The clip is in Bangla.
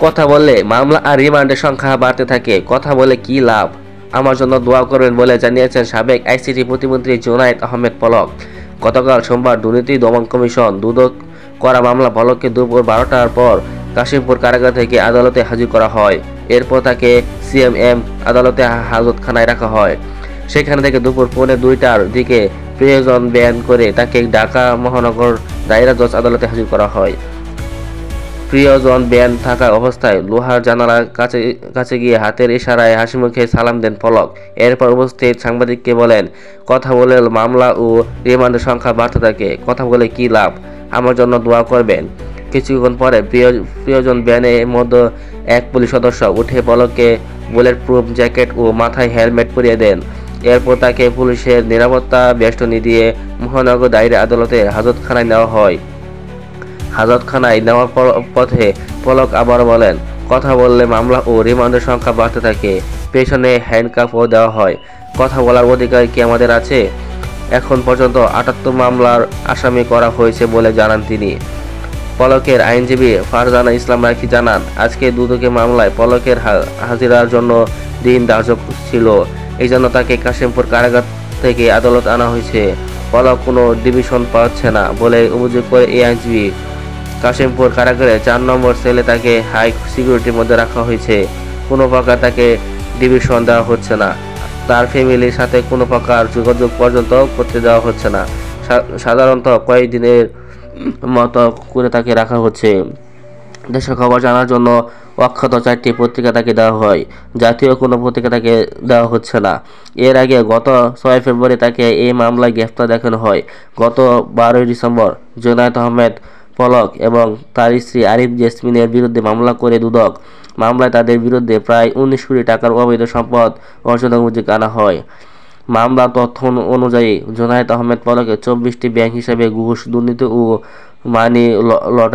কথা বললে মামলা আর রিমান্ডের সংখ্যা বাড়তে থাকে। কথা বলে কি লাভ? আমার জন্য দোয়া করবেন বলে জানিয়েছেন সাবেক আইসিটি প্রতিমন্ত্রী জুনায়েদ আহমেদ পলক। গতকাল সোমবার দুর্নীতি দমন কমিশন দুদক করা মামলা পলককে দুপুর 12টার পর কাশিমপুর কারাগার থেকে আদালতে হাজির করা হয়। এরপর তাকে সিএমএম আদালতে হাজতখানায় রাখা হয়। সেখান থেকে দুপুর 1:45টার দিকে প্রয়োজন বেয়ান করে তাকে ঢাকা মহানগর দায়রা জজ আদালতে হাজির করা হয়। প্রিয়জন বেয়ান থাকা অবস্থায় লোহার জানালার কাছে গিয়ে হাতের ইশারায় হাসিমুখে সালাম দেন পলক। এরপর উপস্থিত সাংবাদিককে বলেন, কথা বলে মামলা ও রিমান্ডের সংখ্যা বাড়তে থাকে। কথা বলে কি লাভ? আমার জন্য দোয়া করবেন। কিছুক্ষণ পরে প্রিয়জন বেয়ানের মধ্যে এক পুলিশ সদস্য উঠে পলককে বুলেট প্রুফ জ্যাকেট ও মাথায় হেলমেট পরিয়ে দেন। এরপর তাকে পুলিশের নিরাপত্তা বেষ্টনী দিয়ে মহানগর দায়রা আদালতে হাজতখানায় নেওয়া হয়। হাজতখানায় নেওয়ার পথে পলক আবার বলেন, কথা বললে মামলা ও রিমান্ডের সংখ্যা বাড়তে থাকে। পেছনে হ্যান্ডকাফও দেওয়া হয়। কথা বলার অধিকার কি আমাদের আছে? এখন পর্যন্ত 78 মামলার আসামি করা হয়েছে বলে জানান তিনি। পলকের আইনজীবী ফারজানা ইসলাম রাখি জানান, আজকে দুদকের মামলায় পলকের হাজিরার জন্য দিন ধার্য ছিল। এই জন্য তাকে কাশিমপুর কারাগার থেকে আদালত আনা হয়েছে। পলক কোনো ডিভিশন পাচ্ছে না বলে অভিযোগ করে এই আইনজীবী। কাশিমপুর কারাগারে 4 নম্বর সেলে তাকে হাই সিকিউরিটির মধ্যে রাখা হয়েছে। কোনো প্রকার তাকে ডিভিশন দেওয়া হচ্ছে না। তার ফ্যামিলির সাথে কোনো প্রকার যোগাযোগ পর্যন্ত করতে দেওয়া হচ্ছে না। সাধারণত কয়েকদিনের মতো করে তাকে রাখা হচ্ছে। দেশের খবর জানার জন্য অখ্যাত 4টি পত্রিকা তাকে দেওয়া হয়। জাতীয় কোনো পত্রিকা তাকে দেওয়া হচ্ছে না। এর আগে গত 6 ফেব্রুয়ারি তাকে এই মামলায় গ্রেফতার দেখানো হয়। গত 12 ডিসেম্বর জুনায়েদ আহমেদ পলক এবং তার স্ত্রী আরিফ জেসমিনের বিরুদ্ধে মামলা করে দুদক। মামলায় তাদের বিরুদ্ধে প্রায় 19 কোটি টাকার অবৈধ সম্পদ অর্জনের অভিযোগ আনা হয়। মামলার তথ্য অনুযায়ী জুনায়েদ আহমেদ পলকের 24টি ব্যাংক হিসাবে ঘুষ, দুর্নীতি ও মানি লন্ডারিং